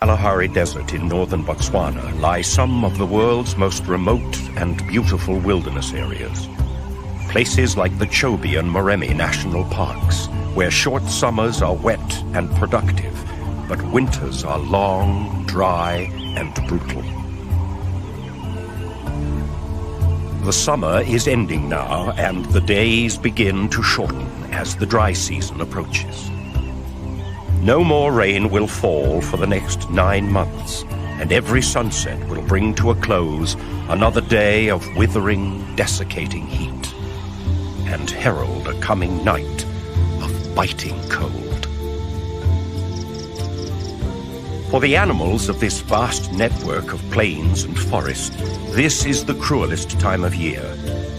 Kalahari Desert in northern Botswana lie some of the world's most remote and beautiful wilderness areas. Places like the Chobe and Moremi National Parks, where short summers are wet and productive, but winters are long, dry, and brutal. The summer is ending now, and the days begin to shorten as the dry season approaches. No more rain will fall for the next 9 months, and every sunset will bring to a close another day of withering, desiccating heat, and herald a coming night of biting cold. For the animals of this vast network of plains and forest, this is the cruelest time of year,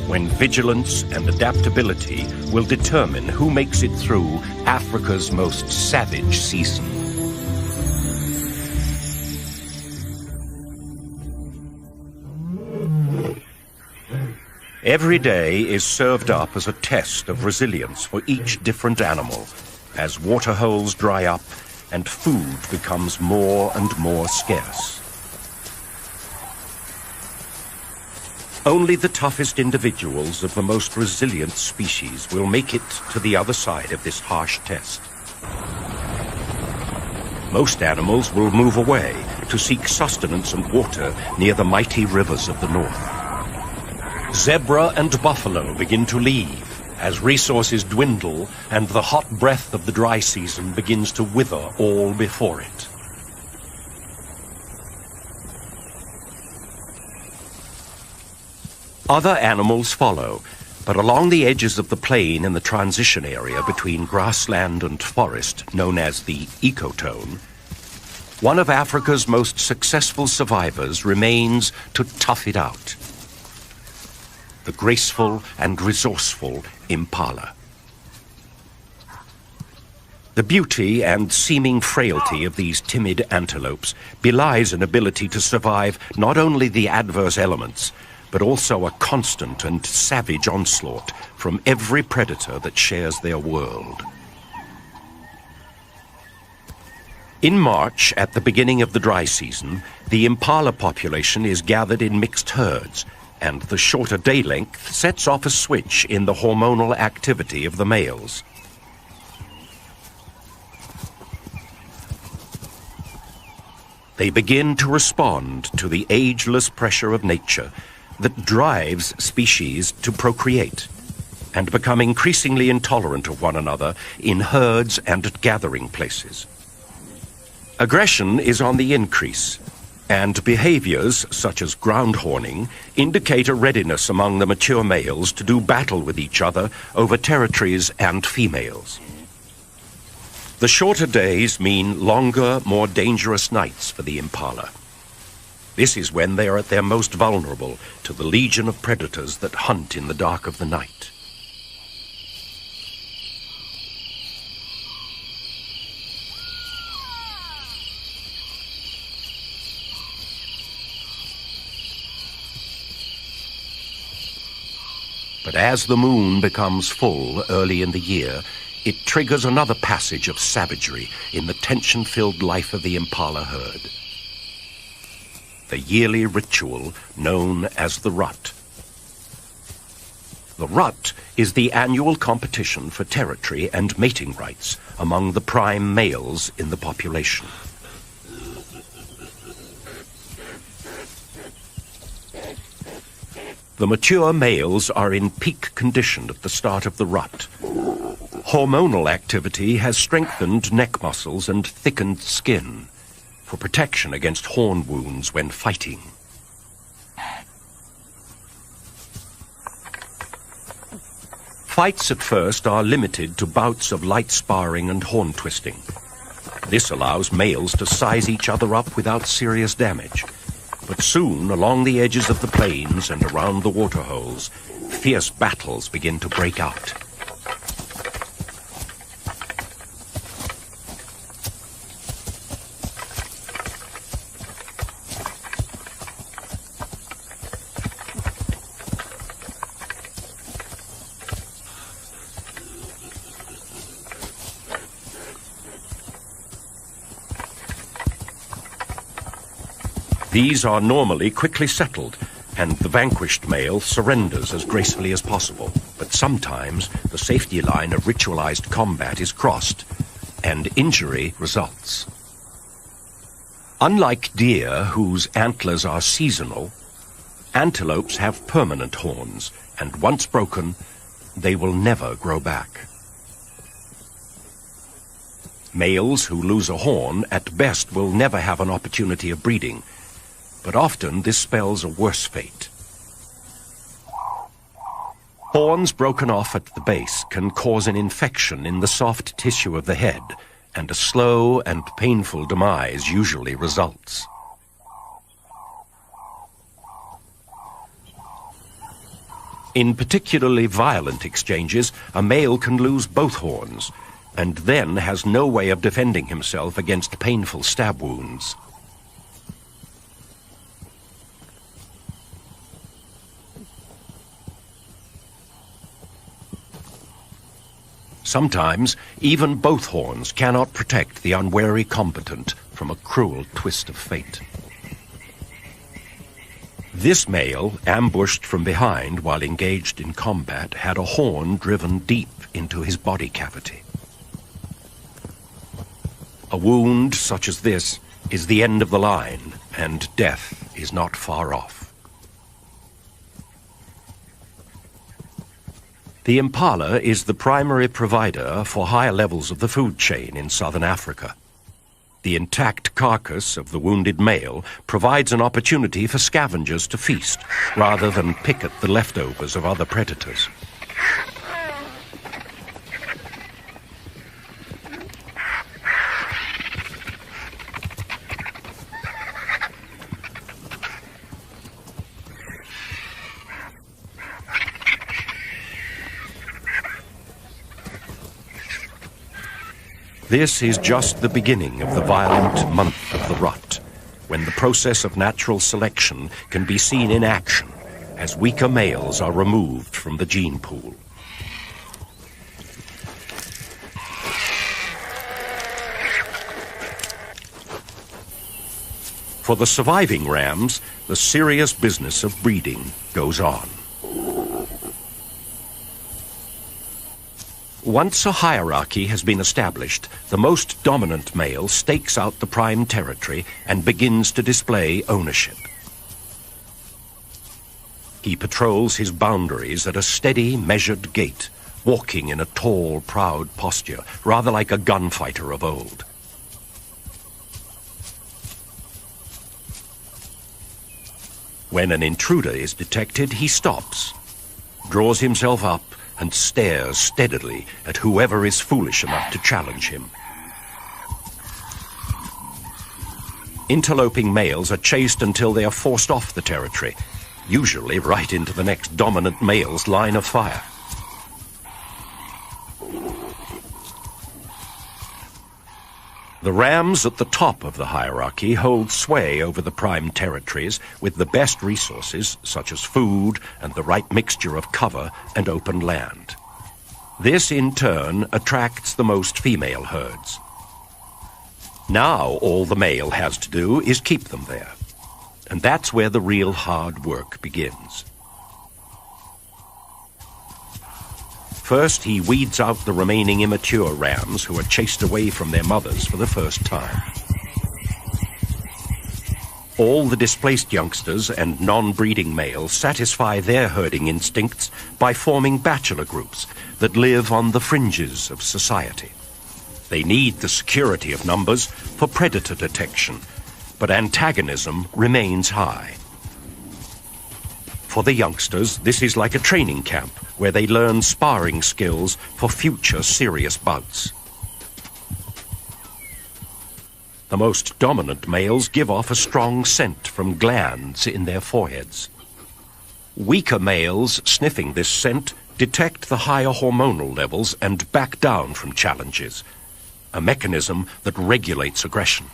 when vigilance and adaptability will determine who makes it through Africa's most savage season. Every day is served up as a test of resilience for each different animal, as water holes dry up and food becomes more and more scarce. Only the toughest individuals of the most resilient species will make it to the other side of this harsh test. Most animals will move away to seek sustenance and water near the mighty rivers of the north. Zebra and buffalo begin to leave as resources dwindle and the hot breath of the dry season begins to wither all before it. Other animals follow, but along the edges of the plain in the transition area between grassland and forest, known as the ecotone, one of Africa's most successful survivors remains to tough it out. The graceful and resourceful impala. The beauty and seeming frailty of these timid antelopes belies an ability to survive not only the adverse elements, but also a constant and savage onslaught from every predator that shares their world. In March, at the beginning of the dry season, the impala population is gathered in mixed herds, and the shorter day length sets off a switch in the hormonal activity of the males. They begin to respond to the ageless pressure of nature that drives species to procreate and become increasingly intolerant of one another in herds and at gathering places. Aggression is on the increase, and behaviors such as ground horning indicate a readiness among the mature males to do battle with each other over territories and females. The shorter days mean longer, more dangerous nights for the impala. This is when they are at their most vulnerable to the legion of predators that hunt in the dark of the night. But as the moon becomes full early in the year, it triggers another passage of savagery in the tension-filled life of the impala herd. The yearly ritual known as the rut. The rut is the annual competition for territory and mating rights among the prime males in the population. The mature males are in peak condition at the start of the rut. Hormonal activity has strengthened neck muscles and thickened skin for protection against horn wounds when fighting. Fights at first are limited to bouts of light sparring and horn twisting. This allows males to size each other up without serious damage. But soon, along the edges of the plains and around the waterholes, fierce battles begin to break out. These are normally quickly settled, and the vanquished male surrenders as gracefully as possible. But sometimes the safety line of ritualized combat is crossed, and injury results. Unlike deer, whose antlers are seasonal, antelopes have permanent horns, and once broken, they will never grow back. Males who lose a horn at best will never have an opportunity of breeding, but often this spells a worse fate. Horns broken off at the base can cause an infection in the soft tissue of the head, and a slow and painful demise usually results. In particularly violent exchanges, a male can lose both horns, and then has no way of defending himself against painful stab wounds. Sometimes, even both horns cannot protect the unwary combatant from a cruel twist of fate. This male, ambushed from behind while engaged in combat, had a horn driven deep into his body cavity. A wound such as this is the end of the line, and death is not far off. The impala is the primary provider for higher levels of the food chain in southern Africa. The intact carcass of the wounded male provides an opportunity for scavengers to feast, rather than pick at the leftovers of other predators. This is just the beginning of the violent month of the rut, when the process of natural selection can be seen in action as weaker males are removed from the gene pool. For the surviving rams, the serious business of breeding goes on. Once a hierarchy has been established, the most dominant male stakes out the prime territory and begins to display ownership. He patrols his boundaries at a steady, measured gait, walking in a tall, proud posture, rather like a gunfighter of old. When an intruder is detected, he stops, draws himself up, and stares steadily at whoever is foolish enough to challenge him. Interloping males are chased until they are forced off the territory, usually right into the next dominant male's line of fire. The rams at the top of the hierarchy hold sway over the prime territories with the best resources, such as food and the right mixture of cover and open land. This, in turn, attracts the most female herds. Now all the male has to do is keep them there, and that's where the real hard work begins. First, he weeds out the remaining immature rams who are chased away from their mothers for the first time. All the displaced youngsters and non-breeding males satisfy their herding instincts by forming bachelor groups that live on the fringes of society. They need the security of numbers for predator detection, but antagonism remains high. For the youngsters, this is like a training camp where they learn sparring skills for future serious bouts. The most dominant males give off a strong scent from glands in their foreheads. Weaker males sniffing this scent detect the higher hormonal levels and back down from challenges, a mechanism that regulates aggression.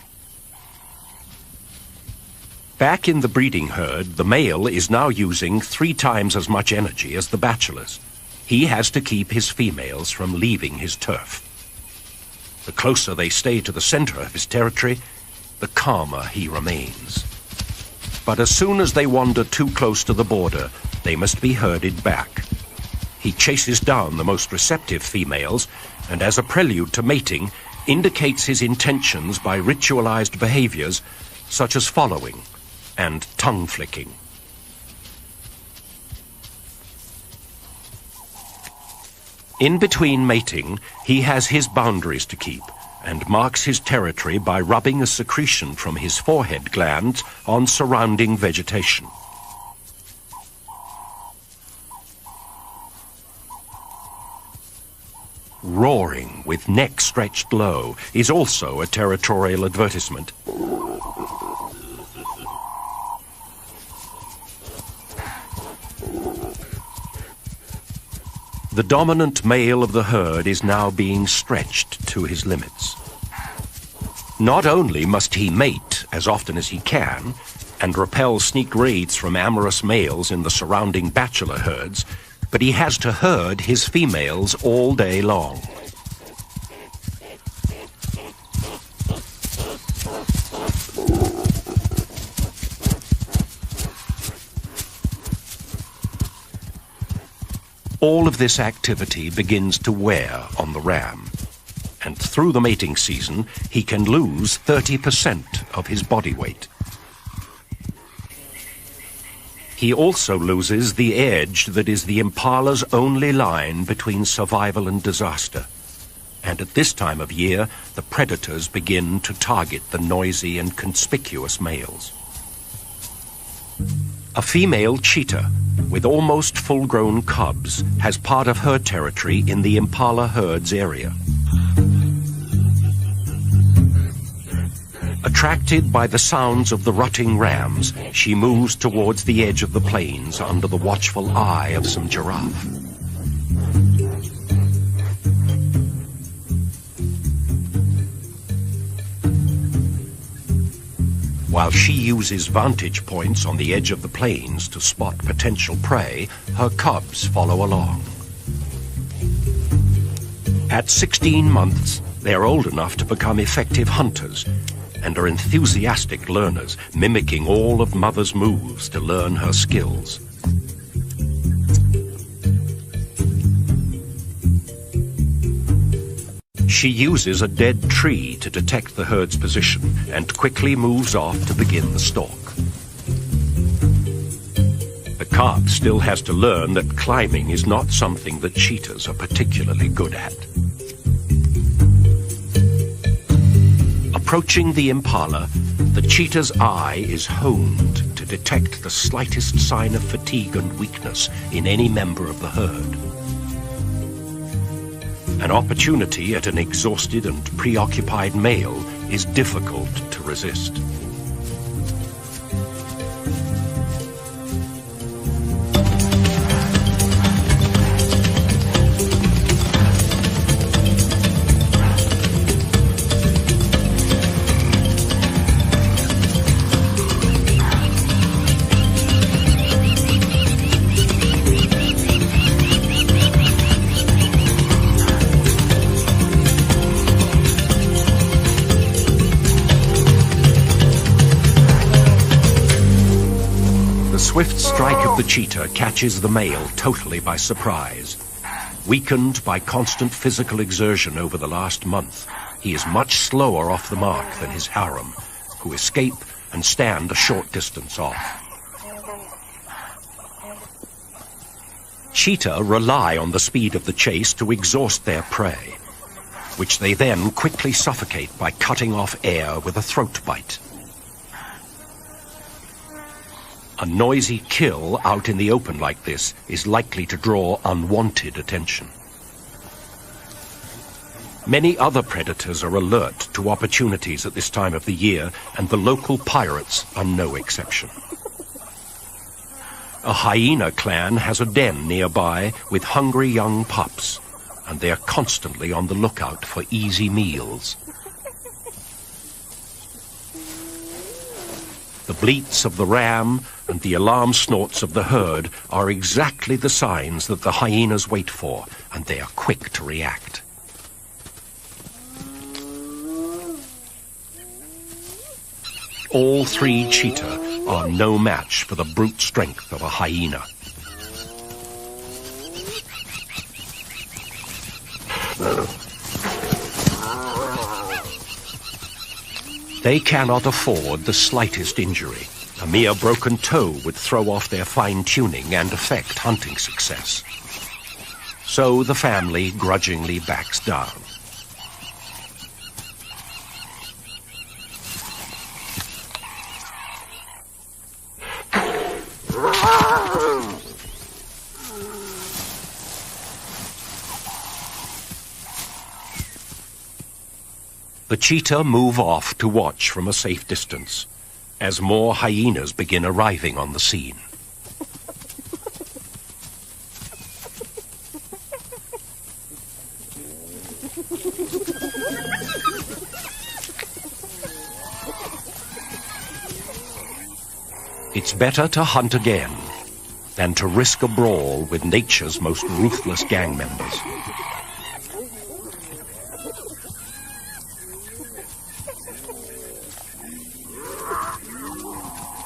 Back in the breeding herd, the male is now using 3 times as much energy as the bachelors. He has to keep his females from leaving his turf. The closer they stay to the center of his territory, the calmer he remains. But as soon as they wander too close to the border, they must be herded back. He chases down the most receptive females, and as a prelude to mating, indicates his intentions by ritualized behaviors such as following and tongue flicking. In between mating, he has his boundaries to keep, and marks his territory by rubbing a secretion from his forehead glands on surrounding vegetation. Roaring with neck stretched low is also a territorial advertisement. The dominant male of the herd is now being stretched to his limits. Not only must he mate as often as he can and repel sneak raids from amorous males in the surrounding bachelor herds, but he has to herd his females all day long. All of this activity begins to wear on the ram, and through the mating season, he can lose 30% of his body weight. He also loses the edge that is the impala's only line between survival and disaster. And at this time of year, the predators begin to target the noisy and conspicuous males. A female cheetah, with almost full-grown cubs, has part of her territory in the impala herd's area. Attracted by the sounds of the rutting rams, she moves towards the edge of the plains under the watchful eye of some giraffe. While she uses vantage points on the edge of the plains to spot potential prey, her cubs follow along. At 16 months, they are old enough to become effective hunters and are enthusiastic learners, mimicking all of Mother's moves to learn her skills. She uses a dead tree to detect the herd's position and quickly moves off to begin the stalk. The calf still has to learn that climbing is not something that cheetahs are particularly good at. Approaching the impala, the cheetah's eye is honed to detect the slightest sign of fatigue and weakness in any member of the herd. An opportunity at an exhausted and preoccupied male is difficult to resist. Swift strike of the cheetah catches the male totally by surprise. Weakened by constant physical exertion over the last month, he is much slower off the mark than his harem, who escape and stand a short distance off. Cheetah rely on the speed of the chase to exhaust their prey, which they then quickly suffocate by cutting off air with a throat bite. A noisy kill out in the open like this is likely to draw unwanted attention. Many other predators are alert to opportunities at this time of the year, and the local pirates are no exception. A hyena clan has a den nearby with hungry young pups, and they are constantly on the lookout for easy meals. The bleats of the ram and the alarm snorts of the herd are exactly the signs that the hyenas wait for, and they are quick to react. All three cheetah are no match for the brute strength of a hyena. They cannot afford the slightest injury. A mere broken toe would throw off their fine-tuning and affect hunting success. So the family grudgingly backs down. The cheetah move off to watch from a safe distance as more hyenas begin arriving on the scene. It's better to hunt again than to risk a brawl with nature's most ruthless gang members.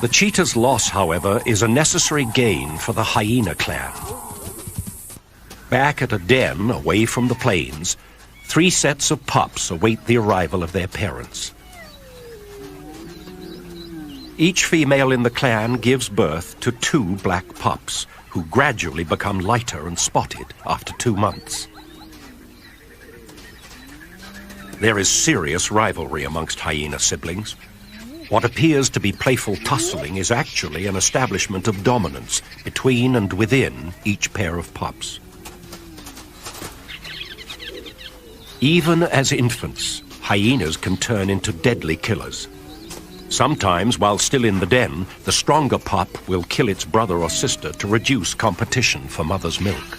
The cheetah's loss, however, is a necessary gain for the hyena clan. Back at a den away from the plains, 3 sets of pups await the arrival of their parents. Each female in the clan gives birth to 2 black pups, who gradually become lighter and spotted after 2 months. There is serious rivalry amongst hyena siblings. What appears to be playful tussling is actually an establishment of dominance between and within each pair of pups. Even as infants, hyenas can turn into deadly killers. Sometimes, while still in the den, the stronger pup will kill its brother or sister to reduce competition for mother's milk.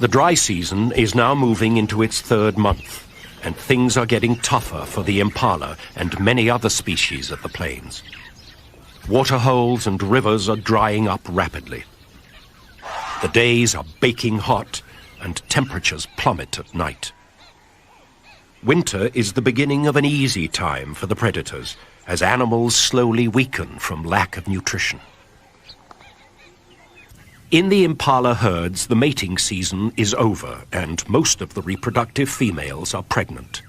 The dry season is now moving into its 3rd month, and things are getting tougher for the impala and many other species of the plains. Waterholes and rivers are drying up rapidly. The days are baking hot, and temperatures plummet at night. Winter is the beginning of an easy time for the predators, as animals slowly weaken from lack of nutrition. In the impala herds, the mating season is over, and most of the reproductive females are pregnant.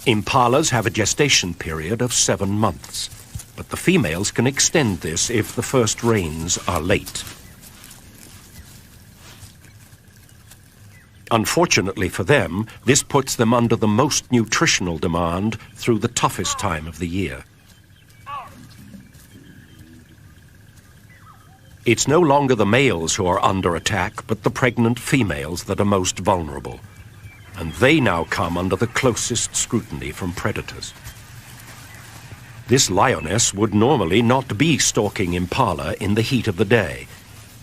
Impalas have a gestation period of 7 months, but the females can extend this if the first rains are late. Unfortunately for them, this puts them under the most nutritional demand through the toughest time of the year. It's no longer the males who are under attack, but the pregnant females that are most vulnerable. And they now come under the closest scrutiny from predators. This lioness would normally not be stalking impala in the heat of the day,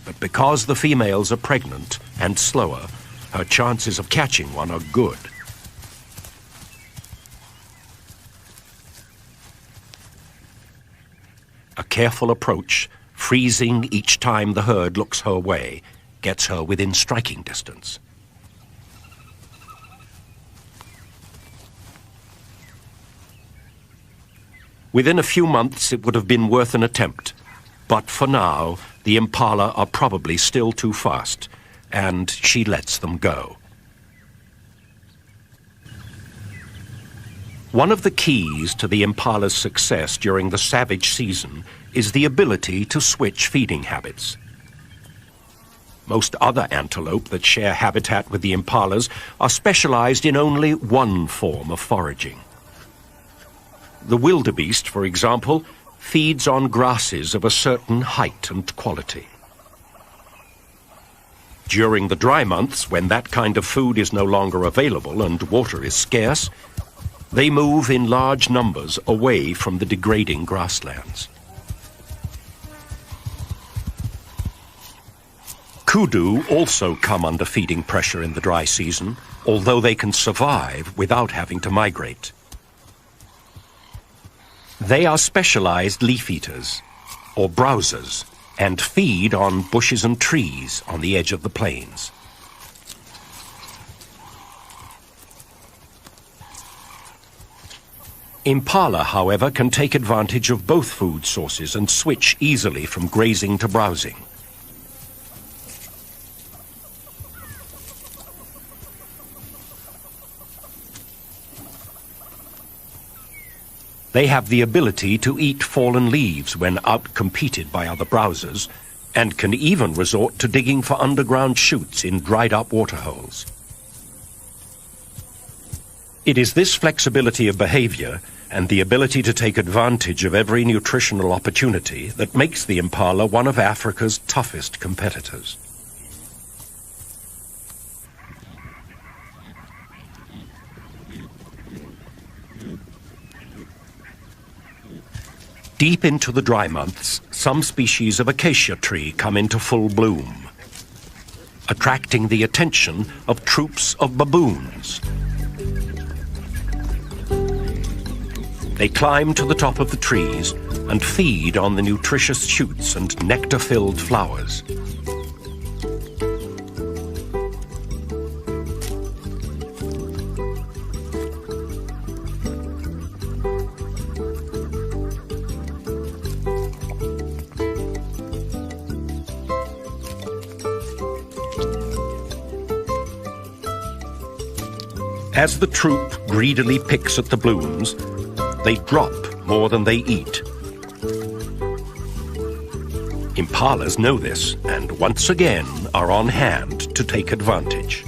but because the females are pregnant and slower, her chances of catching one are good. A careful approach, freezing each time the herd looks her way, gets her within striking distance. Within a few months, it would have been worth an attempt. But for now, the impala are probably still too fast, and she lets them go. One of the keys to the impala's success during the savage season is the ability to switch feeding habits. Most other antelope that share habitat with the impalas are specialized in only one form of foraging. The wildebeest, for example, feeds on grasses of a certain height and quality. During the dry months, when that kind of food is no longer available and water is scarce, they move in large numbers away from the degrading grasslands. Kudu also come under feeding pressure in the dry season, although they can survive without having to migrate. They are specialized leaf eaters, or browsers, and feed on bushes and trees on the edge of the plains. Impala, however, can take advantage of both food sources and switch easily from grazing to browsing. They have the ability to eat fallen leaves when outcompeted by other browsers, and can even resort to digging for underground chutes in dried-up waterholes. It is this flexibility of behavior and the ability to take advantage of every nutritional opportunity that makes the impala one of Africa's toughest competitors. Deep into the dry months, some species of acacia tree come into full bloom, attracting the attention of troops of baboons. They climb to the top of the trees and feed on the nutritious shoots and nectar-filled flowers. As the troop greedily picks at the blooms, they drop more than they eat. Impalas know this and once again are on hand to take advantage.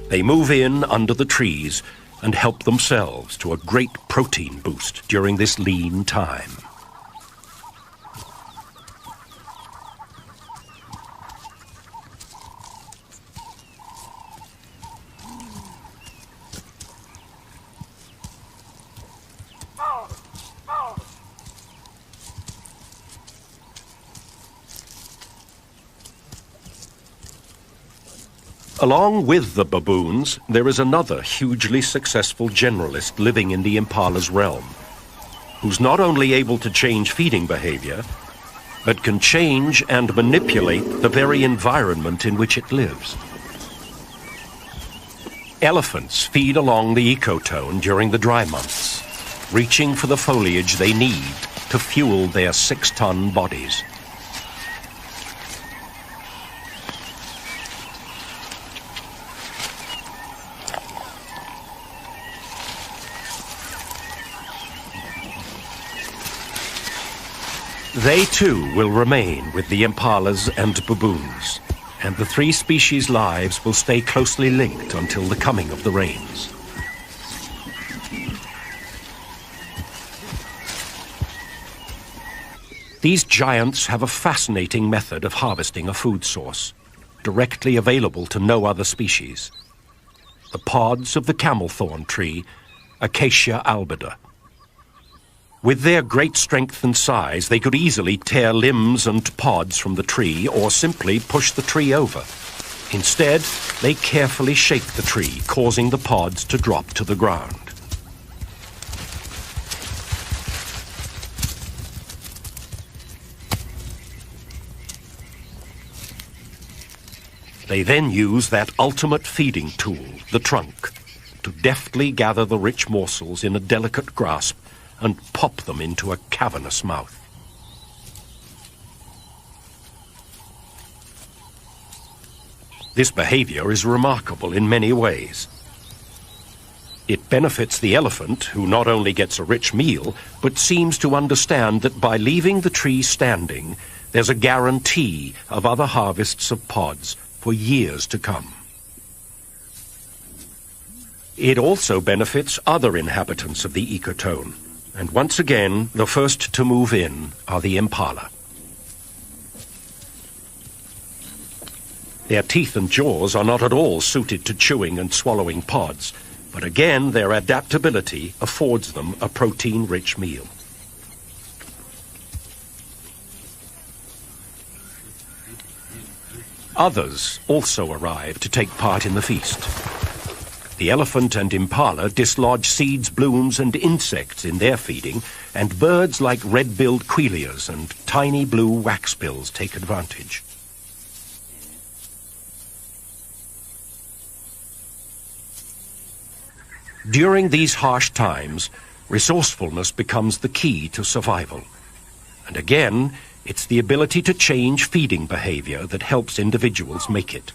They move in under the trees and help themselves to a great protein boost during this lean time. Along with the baboons, there is another hugely successful generalist living in the impala's realm, who's not only able to change feeding behavior, but can change and manipulate the very environment in which it lives. Elephants feed along the ecotone during the dry months, reaching for the foliage they need to fuel their 6-ton bodies. They too will remain with the impalas and baboons, and the three species' lives will stay closely linked until the coming of the rains. These giants have a fascinating method of harvesting a food source, directly available to no other species: the pods of the camelthorn tree, Acacia albida. With their great strength and size, they could easily tear limbs and pods from the tree or simply push the tree over. Instead, they carefully shake the tree, causing the pods to drop to the ground. They then use that ultimate feeding tool, the trunk, to deftly gather the rich morsels in a delicate grasp and pop them into a cavernous mouth. This behavior is remarkable in many ways. It benefits the elephant, who not only gets a rich meal, but seems to understand that by leaving the tree standing, there's a guarantee of other harvests of pods for years to come. It also benefits other inhabitants of the ecotone, and once again, the first to move in are the impala. Their teeth and jaws are not at all suited to chewing and swallowing pods, but again, their adaptability affords them a protein-rich meal. Others also arrive to take part in the feast. The elephant and impala dislodge seeds, blooms, and insects in their feeding, and birds like red-billed quilias and tiny blue waxbills take advantage. During these harsh times, resourcefulness becomes the key to survival. And again, it's the ability to change feeding behavior that helps individuals make it.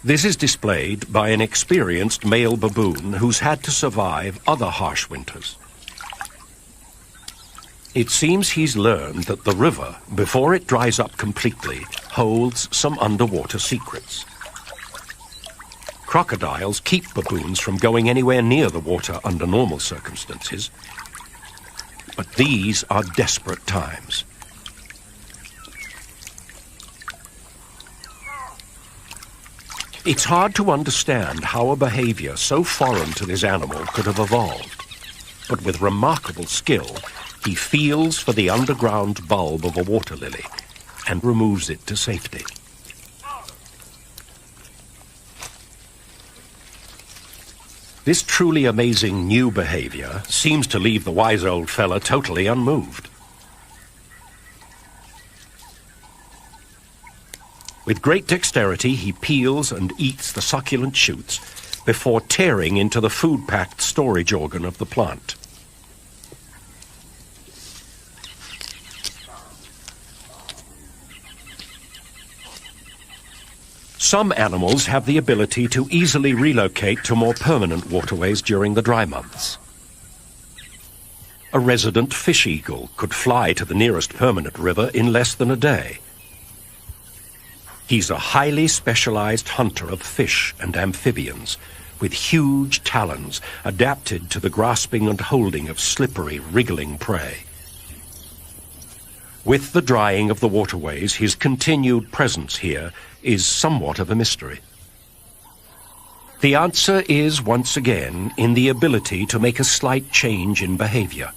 This is displayed by an experienced male baboon who's had to survive other harsh winters. It seems he's learned that the river, before it dries up completely, holds some underwater secrets. Crocodiles keep baboons from going anywhere near the water under normal circumstances. But these are desperate times. It's hard to understand how a behavior so foreign to this animal could have evolved. But with remarkable skill, he feels for the underground bulb of a water lily and removes it to safety. This truly amazing new behavior seems to leave the wise old fella totally unmoved. With great dexterity, he peels and eats the succulent shoots before tearing into the food-packed storage organ of the plant. Some animals have the ability to easily relocate to more permanent waterways during the dry months. A resident fish eagle could fly to the nearest permanent river in less than a day. He's a highly specialized hunter of fish and amphibians, with huge talons adapted to the grasping and holding of slippery, wriggling prey. With the drying of the waterways, his continued presence here is somewhat of a mystery. The answer is, once again, in the ability to make a slight change in behavior.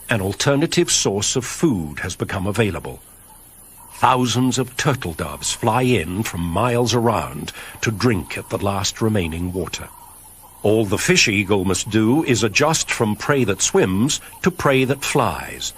An alternative source of food has become available. Thousands of turtle doves fly in from miles around to drink at the last remaining water. All the fish eagle must do is adjust from prey that swims to prey that flies.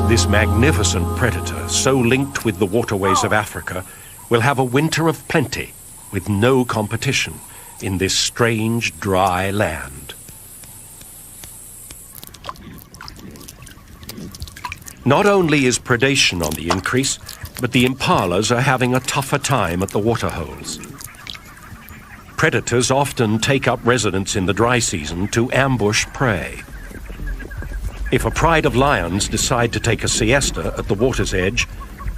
This magnificent predator, so linked with the waterways of Africa, will have a winter of plenty with no competition in this strange, dry land. Not only is predation on the increase, but the impalas are having a tougher time at the waterholes. Predators often take up residence in the dry season to ambush prey. If a pride of lions decide to take a siesta at the water's edge,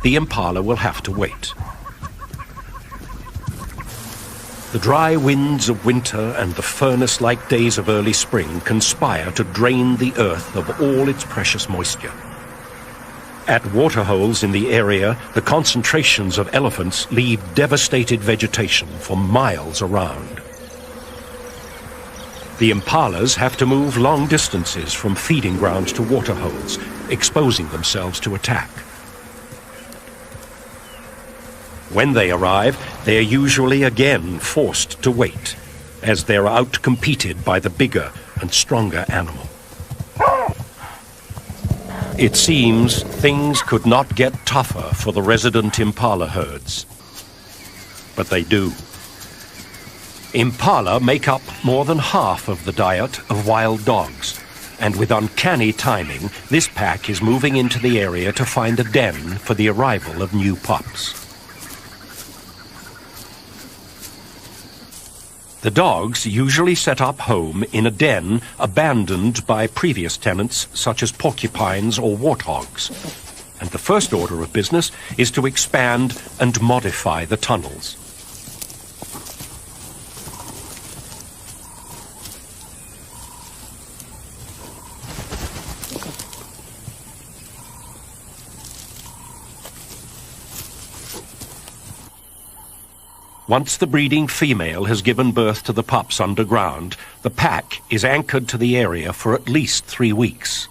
the impala will have to wait. The dry winds of winter and the furnace-like days of early spring conspire to drain the earth of all its precious moisture. At waterholes in the area, the concentrations of elephants leave devastated vegetation for miles around. The impalas have to move long distances from feeding grounds to waterholes, exposing themselves to attack. When they arrive, they are usually again forced to wait, as they're outcompeted by the bigger and stronger animal. It seems things could not get tougher for the resident impala herds. But they do. Impala make up more than half of the diet of wild dogs, and with uncanny timing, this pack is moving into the area to find a den for the arrival of new pups. The dogs usually set up home in a den abandoned by previous tenants such as porcupines or warthogs, and the first order of business is to expand and modify the tunnels. Once the breeding female has given birth to the pups underground, the pack is anchored to the area for at least 3 weeks.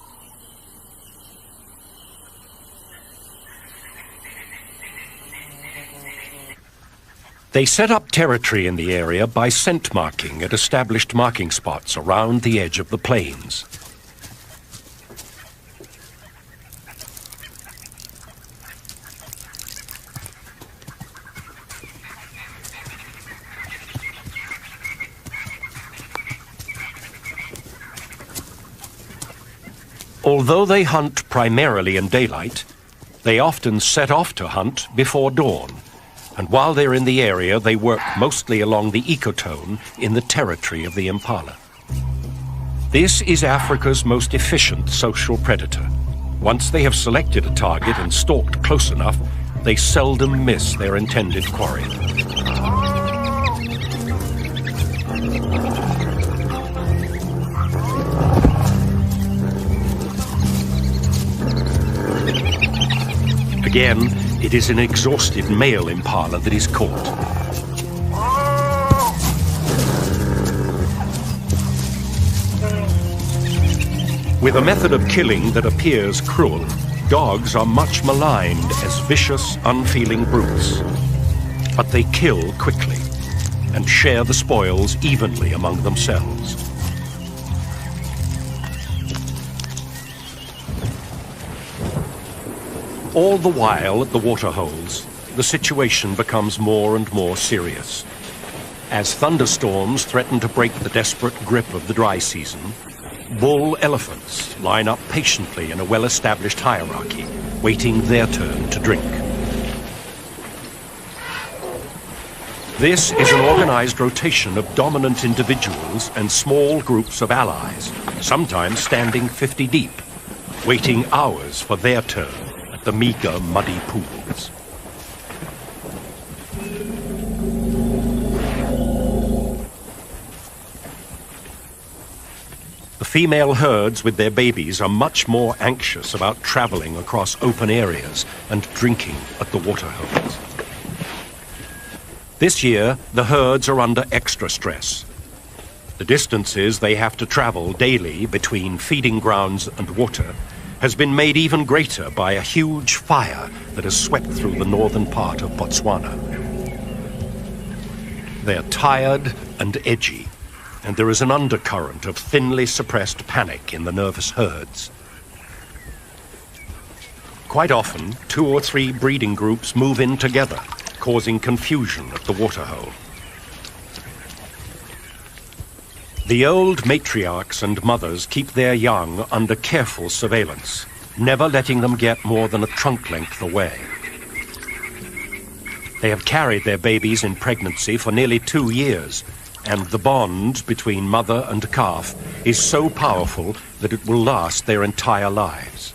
They set up territory in the area by scent marking at established marking spots around the edge of the plains. Although they hunt primarily in daylight, they often set off to hunt before dawn, and while they're in the area, they work mostly along the ecotone in the territory of the impala. This is Africa's most efficient social predator. Once they have selected a target and stalked close enough, they seldom miss their intended quarry. Again, it is an exhausted male impala that is caught. With a method of killing that appears cruel, dogs are much maligned as vicious, unfeeling brutes. But they kill quickly and share the spoils evenly among themselves. All the while at the waterholes, the situation becomes more and more serious. As thunderstorms threaten to break the desperate grip of the dry season, bull elephants line up patiently in a well-established hierarchy, waiting their turn to drink. This is an organized rotation of dominant individuals and small groups of allies, sometimes standing 50 deep, waiting hours for their turn. The meager, muddy pools. The female herds with their babies are much more anxious about traveling across open areas and drinking at the waterholes. This year, the herds are under extra stress. The distances they have to travel daily between feeding grounds and water has been made even greater by a huge fire that has swept through the northern part of Botswana. They're tired and edgy, and there is an undercurrent of thinly suppressed panic in the nervous herds. Quite often, 2 or 3 breeding groups move in together, causing confusion at the waterhole. The old matriarchs and mothers keep their young under careful surveillance, never letting them get more than a trunk length away. They have carried their babies in pregnancy for nearly 2 years, and the bond between mother and calf is so powerful that it will last their entire lives.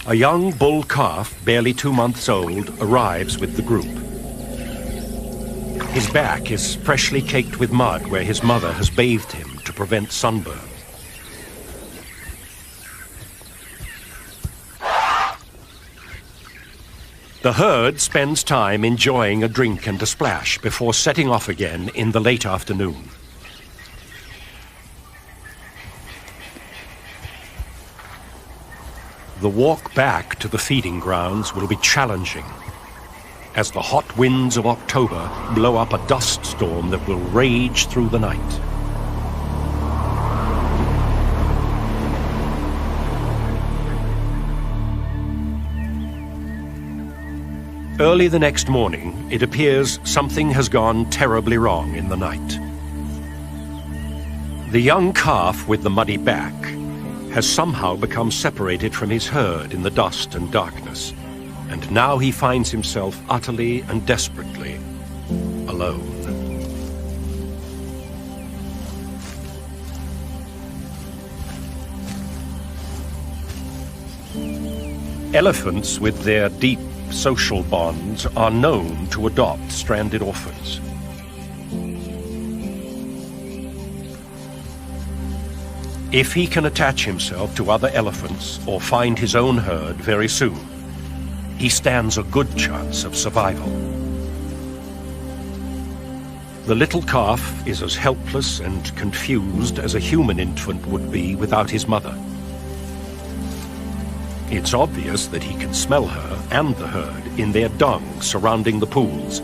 A young bull calf, barely 2 months old, arrives with the group. His back is freshly caked with mud where his mother has bathed him to prevent sunburn. The herd spends time enjoying a drink and a splash before setting off again in the late afternoon. The walk back to the feeding grounds will be challenging, as the hot winds of October blow up a dust storm that will rage through the night. Early the next morning, it appears something has gone terribly wrong in the night. The young calf with the muddy back has somehow become separated from his herd in the dust and darkness, and now he finds himself utterly and desperately alone. Elephants, with their deep social bonds, are known to adopt stranded orphans. If he can attach himself to other elephants or find his own herd very soon, he stands a good chance of survival. The little calf is as helpless and confused as a human infant would be without his mother. It's obvious that he can smell her and the herd in their dung surrounding the pools,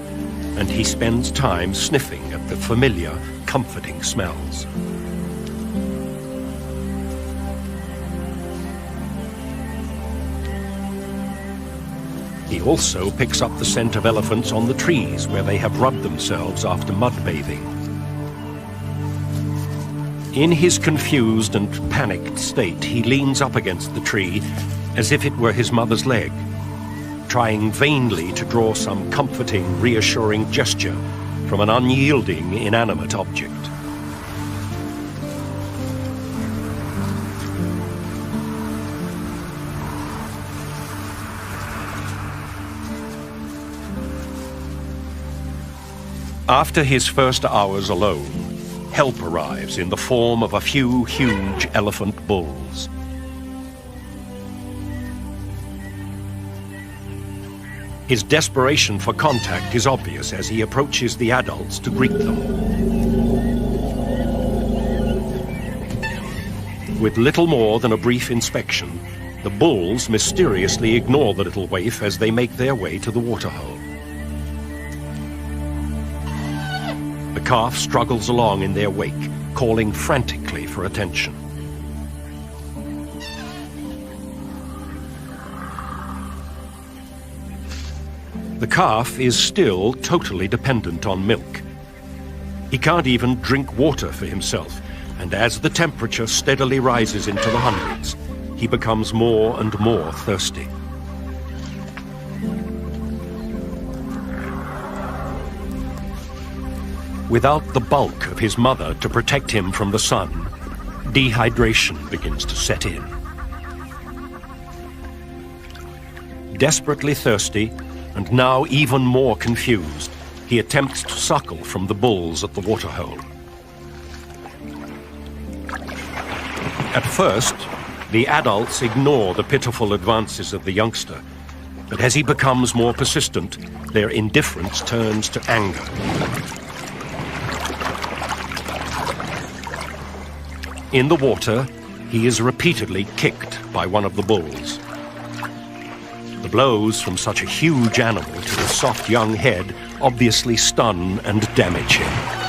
and he spends time sniffing at the familiar, comforting smells. He also picks up the scent of elephants on the trees where they have rubbed themselves after mud bathing. In his confused and panicked state, he leans up against the tree as if it were his mother's leg, trying vainly to draw some comforting, reassuring gesture from an unyielding, inanimate object. After his first hours alone, help arrives in the form of a few huge elephant bulls. His desperation for contact is obvious as he approaches the adults to greet them. With little more than a brief inspection, the bulls mysteriously ignore the little waif as they make their way to the waterhole. The calf struggles along in their wake, calling frantically for attention. The calf is still totally dependent on milk. He can't even drink water for himself, and as the temperature steadily rises into the hundreds, he becomes more and more thirsty. Without the bulk of his mother to protect him from the sun, dehydration begins to set in. Desperately thirsty, and now even more confused, he attempts to suckle from the bulls at the waterhole. At first, the adults ignore the pitiful advances of the youngster, but as he becomes more persistent, their indifference turns to anger. In the water, he is repeatedly kicked by one of the bulls. The blows from such a huge animal to the soft young head obviously stun and damage him.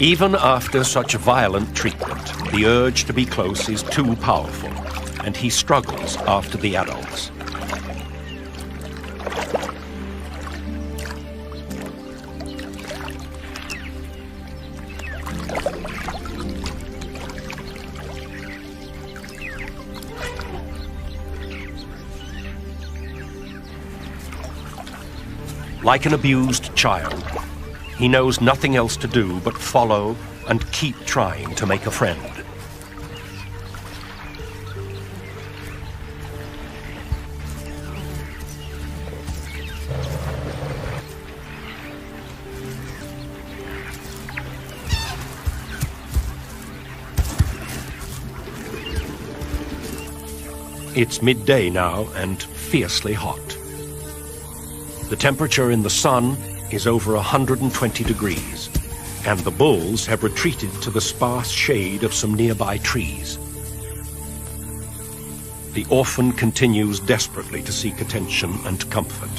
Even after such violent treatment, the urge to be close is too powerful, and he struggles after the adults. Like an abused child, he knows nothing else to do but follow and keep trying to make a friend. It's midday now and fiercely hot. The temperature in the sun is over 120 degrees, and the bulls have retreated to the sparse shade of some nearby trees. The orphan continues desperately to seek attention and comfort,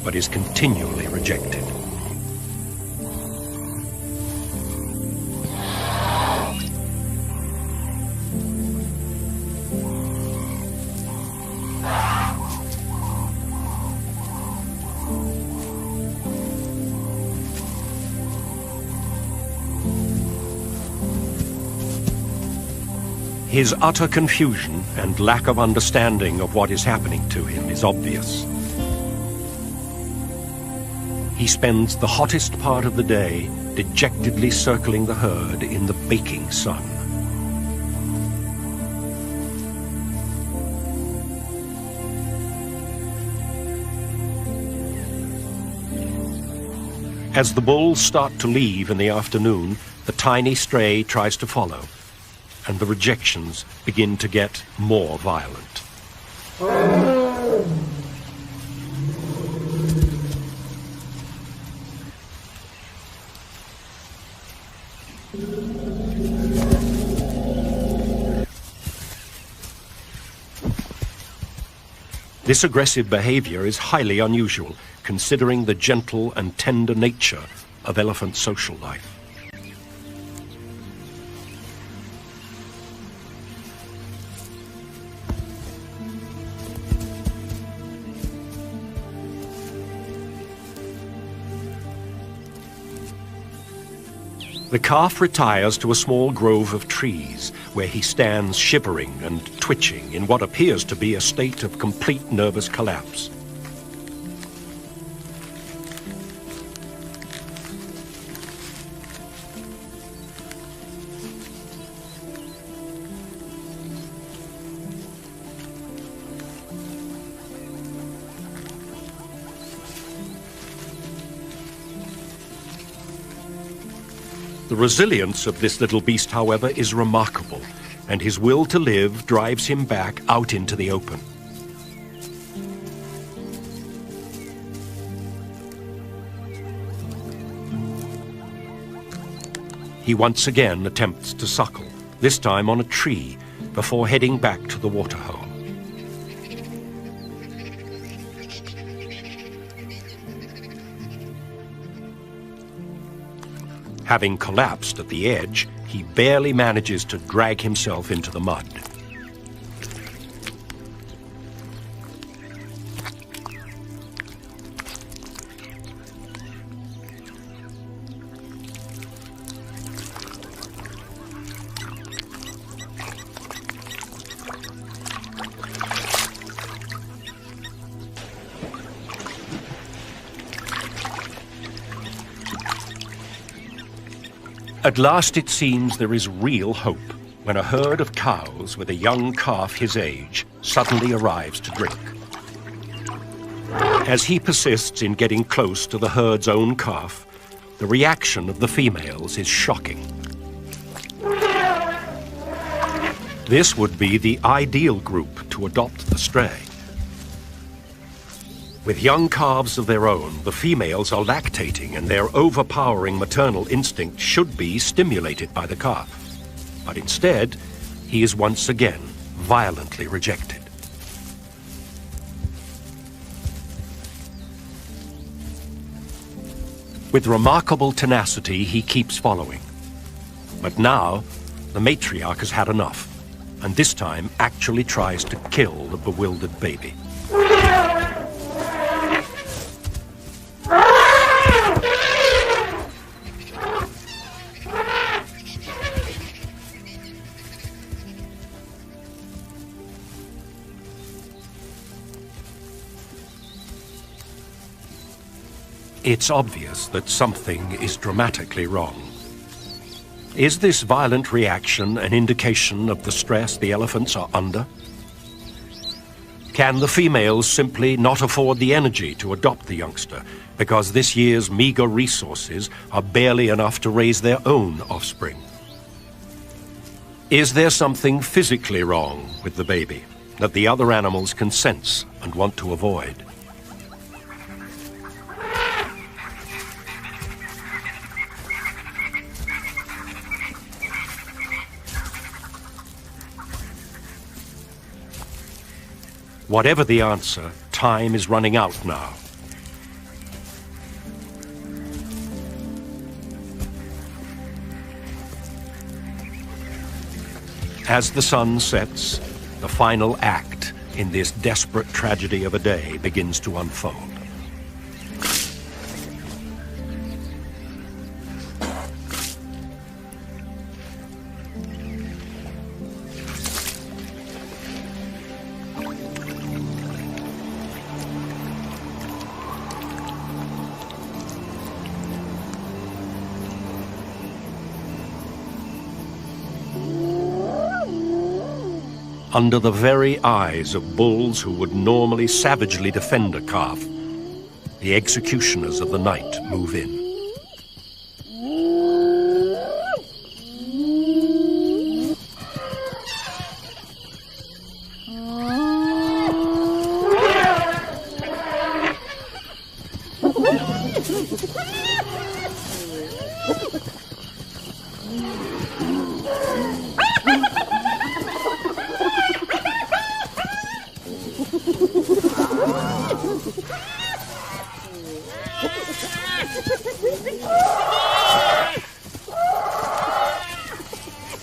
but is continually rejected. His utter confusion and lack of understanding of what is happening to him is obvious. He spends the hottest part of the day dejectedly circling the herd in the baking sun. As the bulls start to leave in the afternoon, the tiny stray tries to follow, and the rejections begin to get more violent. This aggressive behavior is highly unusual, considering the gentle and tender nature of elephant social life. The calf retires to a small grove of trees, where he stands shivering and twitching in what appears to be a state of complete nervous collapse. The resilience of this little beast, however, is remarkable, and his will to live drives him back out into the open. He once again attempts to suckle, this time on a tree, before heading back to the waterhole. Having collapsed at the edge, he barely manages to drag himself into the mud. At last it seems there is real hope when a herd of cows with a young calf his age suddenly arrives to drink. As he persists in getting close to the herd's own calf, the reaction of the females is shocking. This would be the ideal group to adopt the stray. With young calves of their own, the females are lactating, and their overpowering maternal instinct should be stimulated by the calf. But instead, he is once again violently rejected. With remarkable tenacity, he keeps following. But now, the matriarch has had enough, and this time actually tries to kill the bewildered baby. It's obvious that something is dramatically wrong. Is this violent reaction an indication of the stress the elephants are under? Can the females simply not afford the energy to adopt the youngster because this year's meager resources are barely enough to raise their own offspring? Is there something physically wrong with the baby that the other animals can sense and want to avoid? Whatever the answer, time is running out now. As the sun sets, the final act in this desperate tragedy of a day begins to unfold. Under the very eyes of bulls who would normally savagely defend a calf, the executioners of the night move in.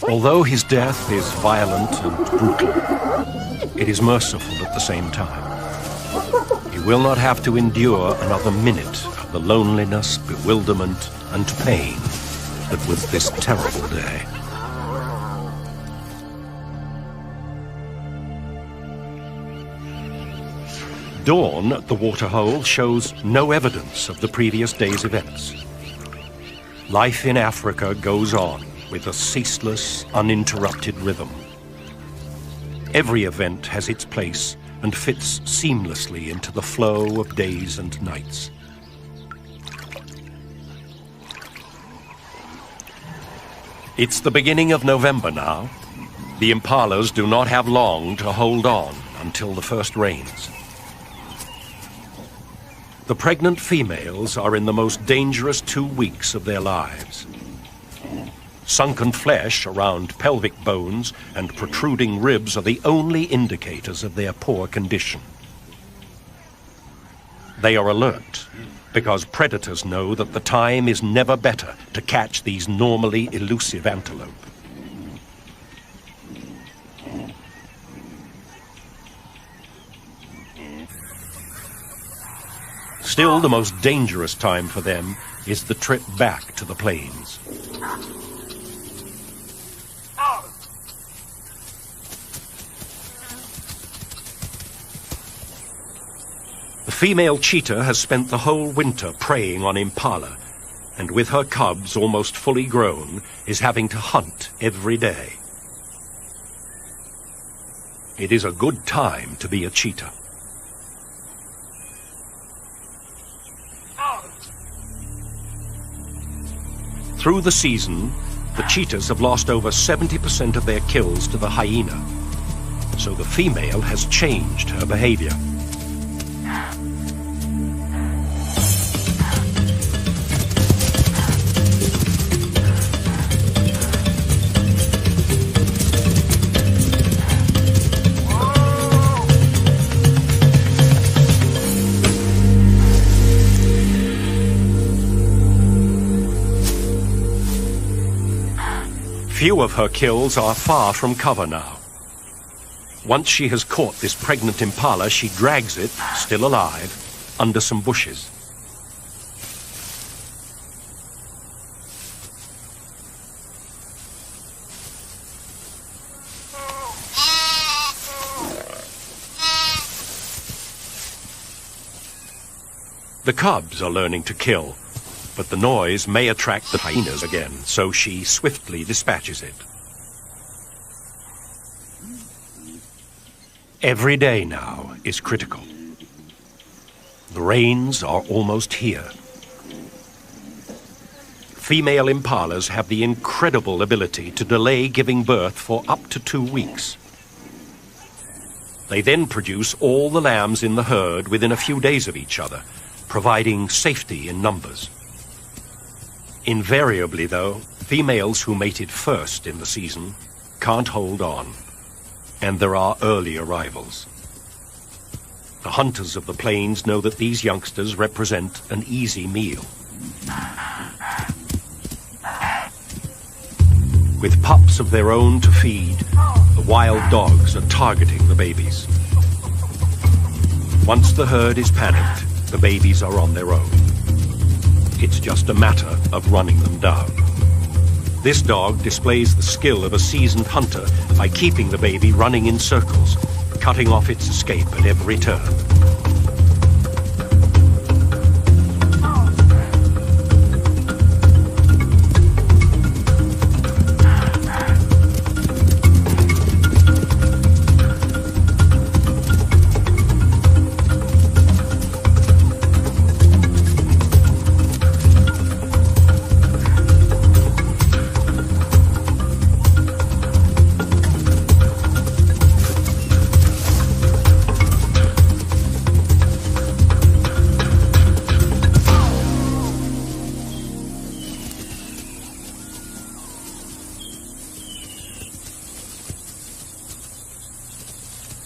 Although his death is violent and brutal, it is merciful at the same time. He will not have to endure another minute of the loneliness, bewilderment, and pain that was this terrible day. Dawn at the waterhole shows no evidence of the previous day's events. Life in Africa goes on with a ceaseless, uninterrupted rhythm. Every event has its place and fits seamlessly into the flow of days and nights. It's the beginning of November now. The impalas do not have long to hold on until the first rains. The pregnant females are in the most dangerous 2 weeks of their lives. Sunken flesh around pelvic bones and protruding ribs are the only indicators of their poor condition. They are alert because predators know that the time is never better to catch these normally elusive antelope. Still, the most dangerous time for them is the trip back to the plains. The female cheetah has spent the whole winter preying on impala, and with her cubs almost fully grown, is having to hunt every day. It is a good time to be a cheetah. Through the season, the cheetahs have lost over 70% of their kills to the hyena, so the female has changed her behavior. Few of her kills are far from cover now. Once she has caught this pregnant impala, she drags it, still alive, under some bushes. The cubs are learning to kill, but the noise may attract the hyenas again, so she swiftly dispatches it. Every day now is critical. The rains are almost here. Female impalas have the incredible ability to delay giving birth for up to 2 weeks. They then produce all the lambs in the herd within a few days of each other, providing safety in numbers. Invariably, though, females who mated first in the season can't hold on, and there are early arrivals. The hunters of the plains know that these youngsters represent an easy meal. With pups of their own to feed, the wild dogs are targeting the babies. Once the herd is panicked, the babies are on their own. It's just a matter of running them down. This dog displays the skill of a seasoned hunter by keeping the baby running in circles, cutting off its escape at every turn.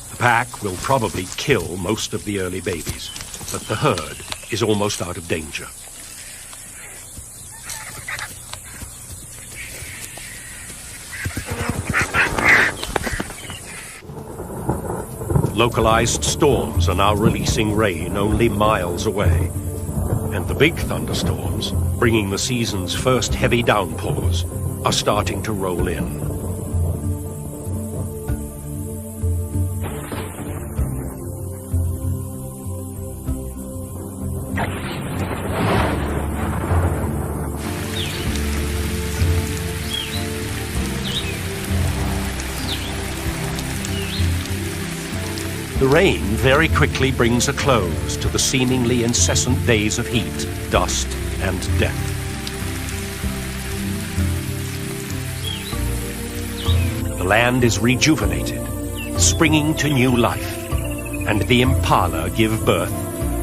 The pack will probably kill most of the early babies, but the herd is almost out of danger. Localized storms are now releasing rain only miles away, and the big thunderstorms, bringing the season's first heavy downpours, are starting to roll in. The rain very quickly brings a close to the seemingly incessant days of heat, dust, and death. The land is rejuvenated, springing to new life, and the impala give birth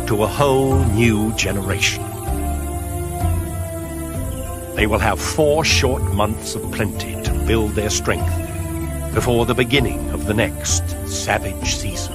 to a whole new generation. They will have 4 short months of plenty to build their strength before the beginning of the next savage season.